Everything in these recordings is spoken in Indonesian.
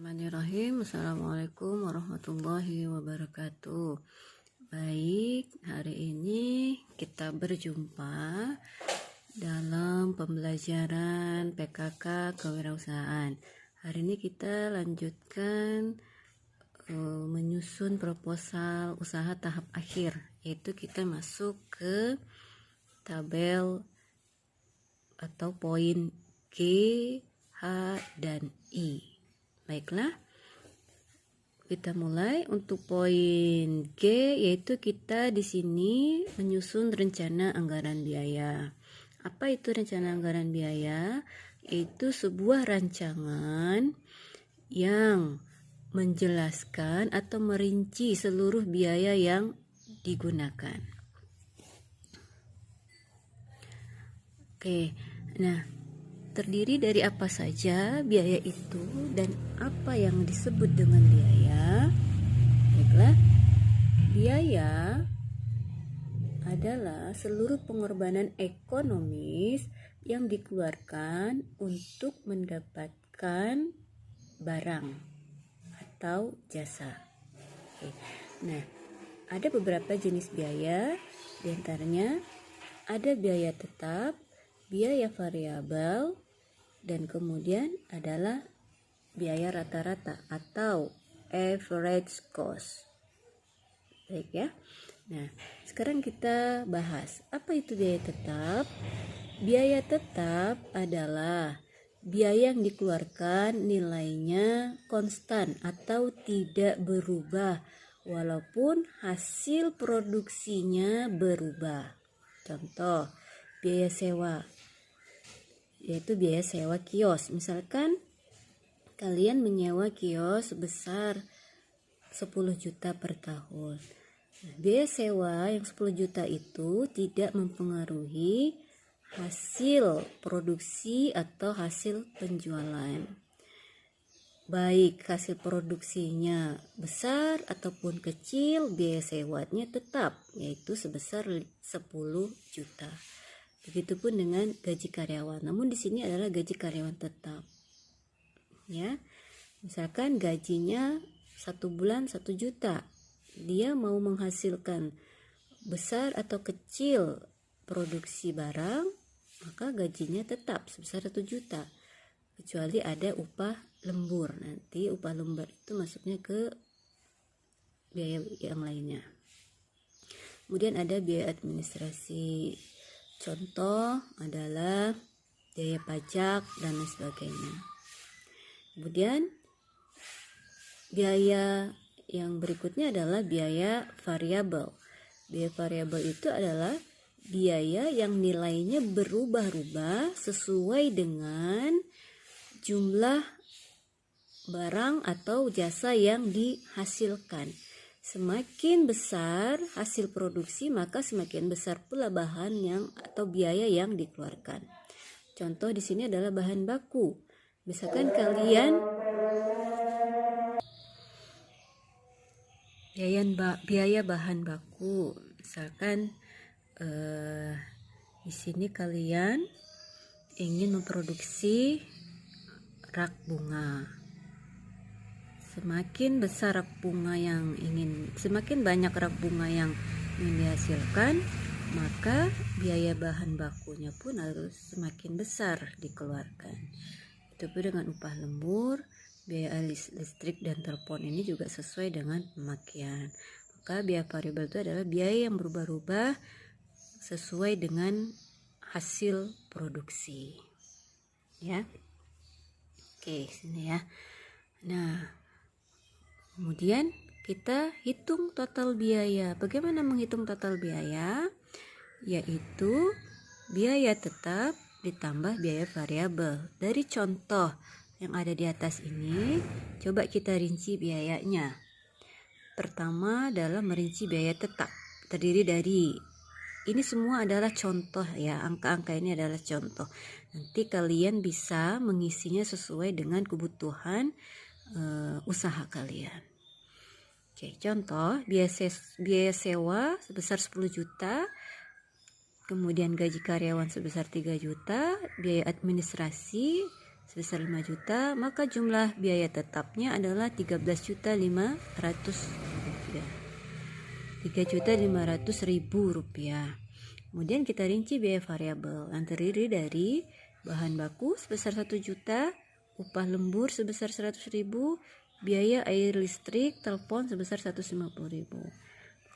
Bismillahirrahmanirrahim. Assalamualaikum warahmatullahi wabarakatuh. Baik, hari ini kita berjumpa dalam pembelajaran PKK kewirausahaan. Hari ini kita lanjutkan menyusun proposal usaha tahap akhir, yaitu kita masuk ke tabel atau poin G, H, dan I. Baiklah, kita mulai untuk poin G, yaitu kita di sini menyusun rencana anggaran biaya. Apa itu rencana anggaran biaya? Itu sebuah rancangan yang menjelaskan atau merinci seluruh biaya yang digunakan. Oke, nah, terdiri dari apa saja biaya itu dan apa yang disebut dengan biaya? Baiklah, biaya adalah seluruh pengorbanan ekonomis yang dikeluarkan untuk mendapatkan barang atau jasa. Oke. Nah, ada beberapa jenis biaya, diantaranya ada biaya tetap, biaya variabel, dan kemudian adalah biaya rata-rata atau average cost. Baik ya. Nah, sekarang kita bahas apa itu biaya tetap. Biaya tetap adalah biaya yang dikeluarkan nilainya konstan atau tidak berubah walaupun hasil produksinya berubah. Contoh, biaya sewa, yaitu biaya sewa kios. Misalkan kalian menyewa kios sebesar 10 juta per tahun. Nah, biaya sewa yang 10 juta itu tidak mempengaruhi hasil produksi atau hasil penjualan. Baik hasil produksinya besar ataupun kecil, biaya sewanya tetap, yaitu sebesar 10 juta. Begitupun dengan gaji karyawan. Namun di sini adalah gaji karyawan tetap. Ya. Misalkan gajinya 1 bulan 1 juta. Dia mau menghasilkan besar atau kecil produksi barang, maka gajinya tetap sebesar 1 juta. Kecuali ada upah lembur. Nanti upah lembur itu masuknya ke biaya yang lainnya. Kemudian ada biaya administrasi. Contoh adalah biaya pajak dan lain sebagainya. Kemudian biaya yang berikutnya adalah biaya variabel. Biaya variabel itu adalah biaya yang nilainya berubah-ubah sesuai dengan jumlah barang atau jasa yang dihasilkan. Semakin besar hasil produksi, maka semakin besar pula bahan yang atau biaya yang dikeluarkan. Contoh di sini adalah bahan baku. Misalkan kalian biaya bahan baku. Misalkan di sini kalian ingin memproduksi rak bunga. Semakin besar rak bunga semakin banyak rak bunga yang ingin dihasilkan, maka biaya bahan bakunya pun harus semakin besar dikeluarkan. Itu pun dengan upah lembur, biaya listrik dan telepon ini juga sesuai dengan pemakaian. Maka biaya variabel itu adalah biaya yang berubah-ubah sesuai dengan hasil produksi. Ya. Oke, sini ya. Nah, kemudian kita hitung total biaya. Bagaimana menghitung total biaya? Yaitu biaya tetap ditambah biaya variabel. Dari contoh yang ada di atas ini, coba kita rinci biayanya. Pertama adalah merinci biaya tetap. Terdiri dari, ini semua adalah contoh ya, angka-angka ini adalah contoh. Nanti kalian bisa mengisinya sesuai dengan kebutuhan usaha kalian. Oke, contoh biaya sewa sebesar 10 juta, kemudian gaji karyawan sebesar 3 juta, biaya administrasi sebesar 5 juta, maka jumlah biaya tetapnya adalah 13.500.000 rupiah. 3.500.000 rupiah. Kemudian kita rinci biaya variabel yang terdiri dari bahan baku sebesar 1 juta, upah lembur sebesar 100.000, biaya air listrik, telepon sebesar 150.000.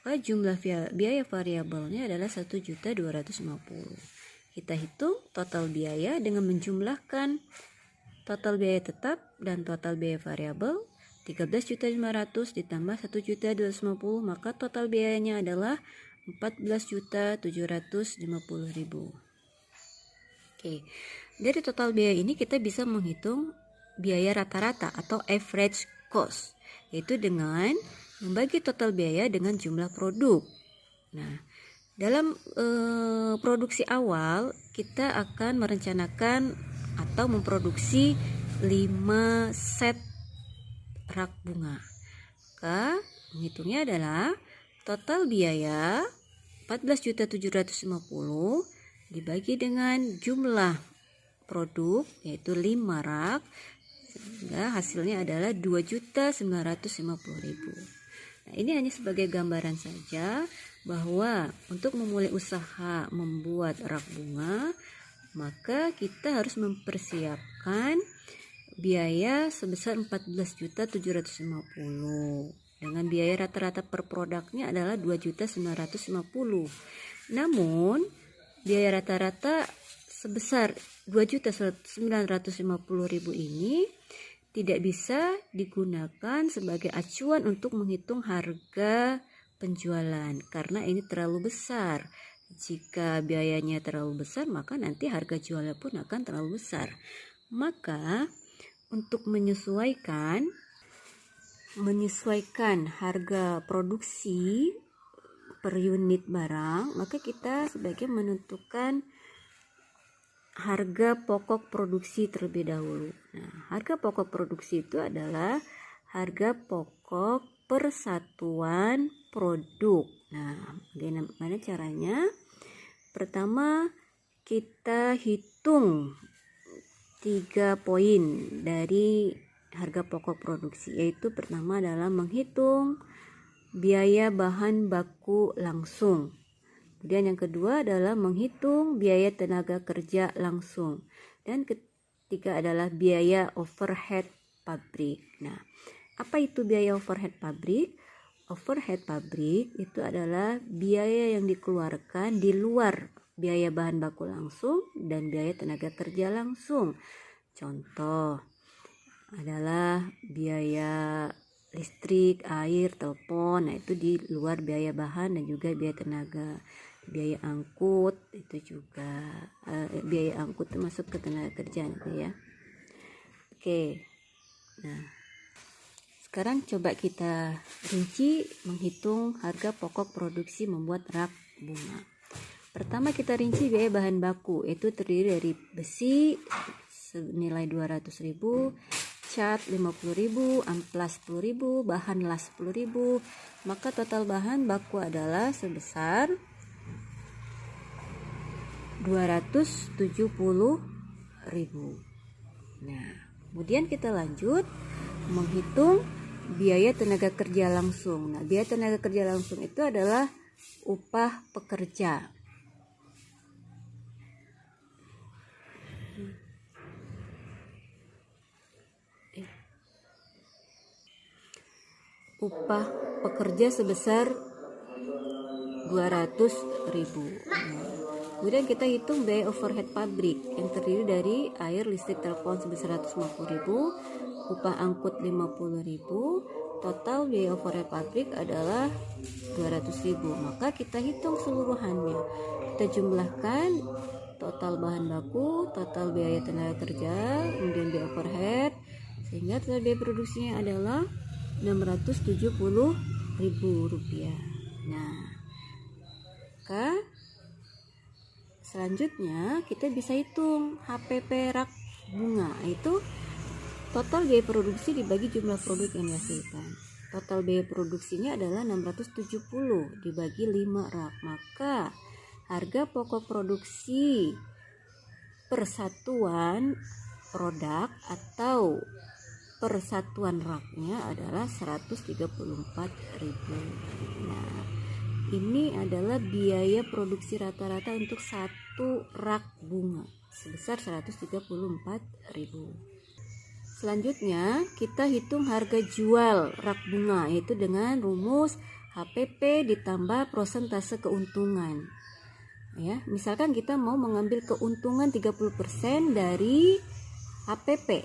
Maka jumlah biaya variabelnya adalah 1.250.000. Kita hitung total biaya dengan menjumlahkan total biaya tetap dan total biaya variabel. 13.500.000 ditambah 1.250.000, maka total biayanya adalah 14.750.000. Oke, dari total biaya ini kita bisa menghitung biaya rata-rata atau average cost, yaitu dengan membagi total biaya dengan jumlah produk. Nah, dalam produksi awal kita akan merencanakan atau memproduksi 5 set rak bunga. Maka menghitungnya adalah total biaya 14.750.000 dibagi dengan jumlah produk yaitu 5 rak, sehingga hasilnya adalah 2.950.000. Nah, ini hanya sebagai gambaran saja bahwa untuk memulai usaha membuat rak bunga, maka kita harus mempersiapkan biaya sebesar 14.750.000 dengan biaya rata-rata per produknya adalah 2.950.000. Namun biaya rata-rata sebesar 2.950.000 ini tidak bisa digunakan sebagai acuan untuk menghitung harga penjualan karena ini terlalu besar. Jika biayanya terlalu besar, maka nanti harga jualnya pun akan terlalu besar. Maka untuk menyesuaikan harga produksi per unit barang, maka kita sebaiknya menentukan harga pokok produksi terlebih dahulu. Nah, harga pokok produksi itu adalah harga pokok per satuan produk. Nah, bagaimana caranya? Pertama, kita hitung 3 poin dari harga pokok produksi, yaitu pertama adalah menghitung biaya bahan baku langsung. Kemudian yang kedua adalah menghitung biaya tenaga kerja langsung. Dan ketiga adalah biaya overhead pabrik. Nah, apa itu biaya overhead pabrik? Overhead pabrik itu adalah biaya yang dikeluarkan di luar biaya bahan baku langsung dan biaya tenaga kerja langsung. Contoh adalah biaya listrik, air, telepon, nah itu di luar biaya bahan dan juga biaya tenaga. Biaya angkut itu juga biaya angkut itu masuk ke tenaga kerja gitu ya. Oke. Nah, sekarang coba kita rinci menghitung harga pokok produksi membuat rak bunga. Pertama kita rinci biaya bahan baku, itu terdiri dari besi senilai 200.000, cat 50.000, amplas 10.000, bahan las 10.000. Maka total bahan baku adalah sebesar 270.000. Nah, kemudian kita lanjut menghitung biaya tenaga kerja langsung. Nah, biaya tenaga kerja langsung itu adalah upah pekerja. Upah pekerja sebesar 200.000. Kemudian kita hitung biaya overhead pabrik yang terdiri dari air, listrik, telepon sebesar 150.000, upah angkut 50.000, total biaya overhead pabrik adalah 200.000. Maka kita hitung seluruhannya. Kita jumlahkan total bahan baku, total biaya tenaga kerja, kemudian biaya overhead, sehingga total biaya produksinya adalah 670.000 rupiah. Nah, maka selanjutnya kita bisa hitung HPP rak bunga, itu total biaya produksi dibagi jumlah produk yang dihasilkan. Total biaya produksinya adalah 670 dibagi 5 rak, maka harga pokok produksi per satuan produk atau persatuan raknya adalah 134.000. Nah, ini adalah biaya produksi rata-rata untuk satu rak bunga sebesar 134.000. Selanjutnya kita hitung harga jual rak bunga, yaitu dengan rumus HPP ditambah prosentase keuntungan. Ya, misalkan kita mau mengambil keuntungan 30% dari HPP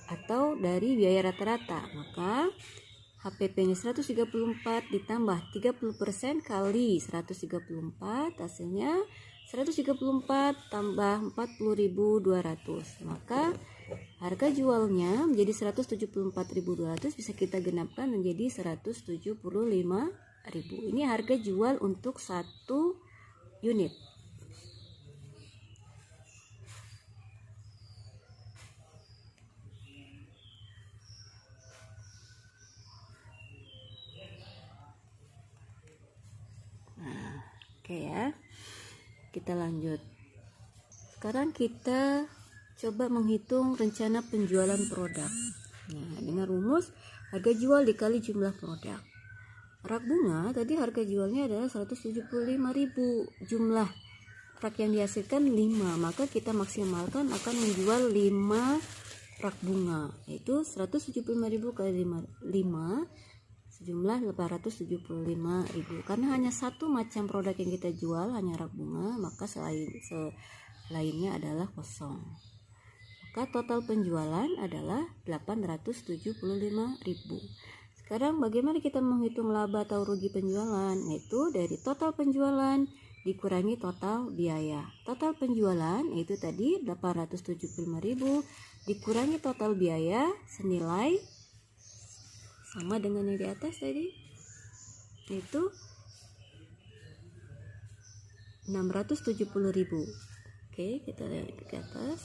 atau dari biaya rata-rata, maka HPP-nya 134 ditambah 30% kali 134, hasilnya 134 tambah 40.200. Maka harga jualnya menjadi 174.200, bisa kita genapkan menjadi 175.000. Ini harga jual untuk satu unit. Oke ya, kita lanjut. Sekarang kita coba menghitung rencana penjualan produk. Nah, dengan rumus harga jual dikali jumlah produk. Rak bunga tadi harga jualnya adalah 175.000, jumlah rak yang dihasilkan 5, maka kita maksimalkan akan menjual 5 rak bunga, yaitu 175.000 kali 5 sejumlah 875.000. Karena hanya satu macam produk yang kita jual, hanya rak bunga, maka selainnya adalah kosong. Maka total penjualan adalah 875.000. Sekarang bagaimana kita menghitung laba atau rugi penjualan? Yaitu dari total penjualan dikurangi total biaya. Total penjualan yaitu tadi 875.000 dikurangi total biaya senilai sama dengan yang di atas tadi, itu 670.000. Oke, kita lihat ke atas.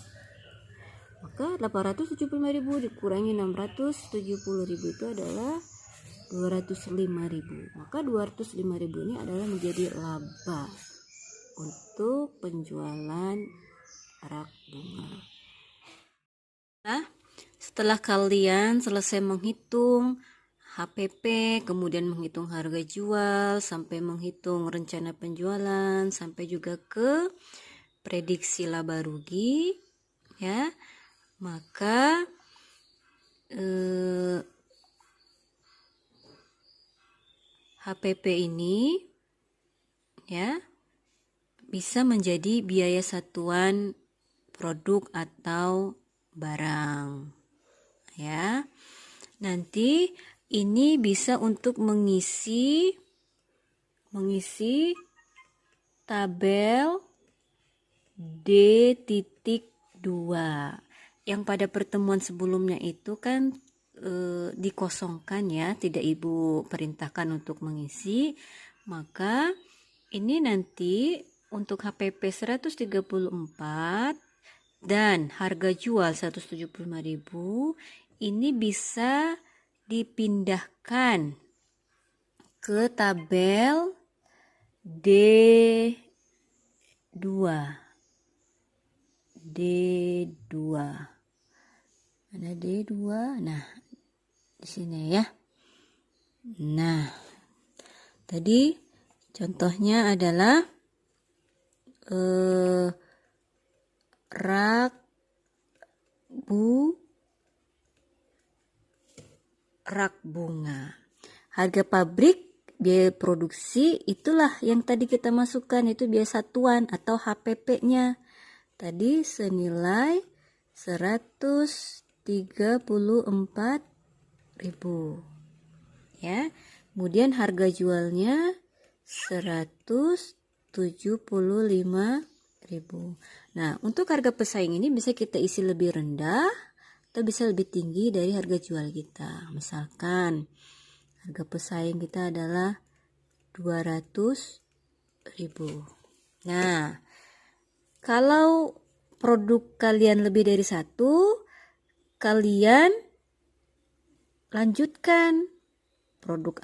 Maka 875.000 dikurangi 670.000 itu adalah 205.000. Maka 205.000 ini adalah menjadi laba untuk penjualan rak bunga. Nah, setelah kalian selesai menghitung HPP, kemudian menghitung harga jual, sampai menghitung rencana penjualan, sampai juga ke prediksi laba rugi, ya, maka HPP ini ya bisa menjadi biaya satuan produk atau barang, ya. Nanti ini bisa untuk mengisi tabel D.2 yang pada pertemuan sebelumnya itu kan dikosongkan ya, tidak Ibu perintahkan untuk mengisi. Maka ini nanti untuk HPP 134 dan harga jual 175.000 ini bisa dipindahkan ke tabel D2. Ada D2. Nah, di sini ya. Nah, tadi contohnya adalah rak bunga. Harga pabrik, biaya produksi, itulah yang tadi kita masukkan, itu biaya satuan atau HPP-nya. Tadi senilai 134.000. Ya. Kemudian harga jualnya 175.000. Nah, untuk harga pesaing ini bisa kita isi lebih rendah atau bisa lebih tinggi dari harga jual kita. Misalkan harga pesaing kita adalah 200.000. Nah, kalau produk kalian lebih dari satu, kalian lanjutkan produk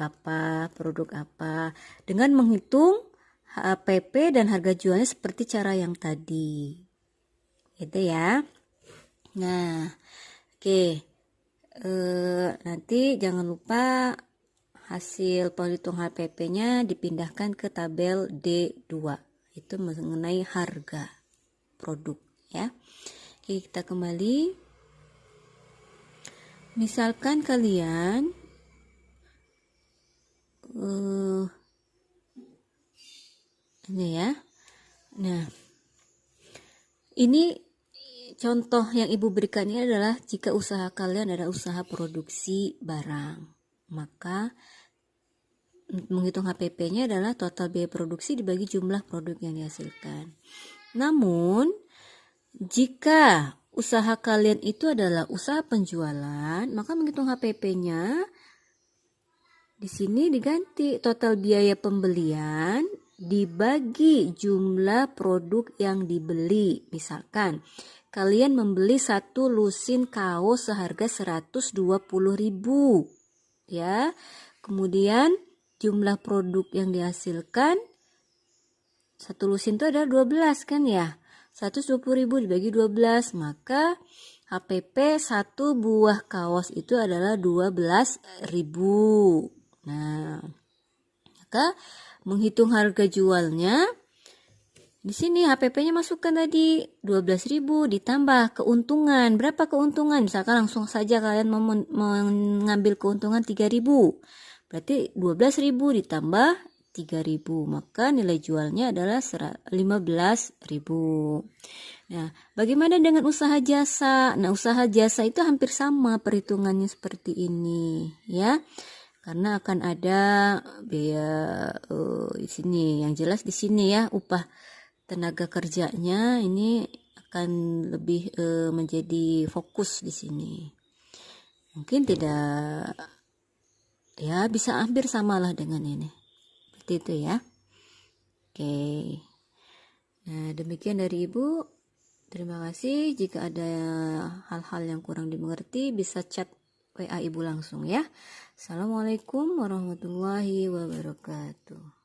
apa dengan menghitung HPP dan harga jualnya seperti cara yang tadi, gitu ya. Nah, oke. Nanti jangan lupa hasil penghitung HPP-nya dipindahkan ke tabel D2. Itu mengenai harga produk ya. Oke, kita kembali. Misalkan kalian ini ya. Nah, ini contoh yang Ibu berikan ini adalah jika usaha kalian adalah usaha produksi barang, maka menghitung HPP-nya adalah total biaya produksi dibagi jumlah produk yang dihasilkan. Namun, jika usaha kalian itu adalah usaha penjualan, maka menghitung HPP-nya di sini diganti total biaya pembelian dibagi jumlah produk yang dibeli. Misalkan kalian membeli satu lusin kaos seharga 120.000 ya. Kemudian jumlah produk yang dihasilkan satu lusin itu ada 12 kan ya. 120.000 dibagi 12, maka HPP satu buah kaos itu adalah 12.000. Nah, maka menghitung harga jualnya di sini HPP-nya masukkan tadi 12.000 ditambah keuntungan. Berapa keuntungan? Misalkan langsung saja kalian mengambil keuntungan 3.000. Berarti 12.000 ditambah 3.000, maka nilai jualnya adalah 15.000. Nah, bagaimana dengan usaha jasa? Nah, usaha jasa itu hampir sama perhitungannya seperti ini, ya. Karena akan ada biaya di sini. Yang jelas di sini ya, upah tenaga kerjanya ini akan lebih menjadi fokus di sini. Mungkin tidak, ya bisa hampir samalah dengan ini. Seperti itu ya. Oke. Nah, demikian dari Ibu. Terima kasih. Jika ada hal-hal yang kurang dimengerti, bisa chat WA Ibu langsung ya. Assalamualaikum warahmatullahi wabarakatuh.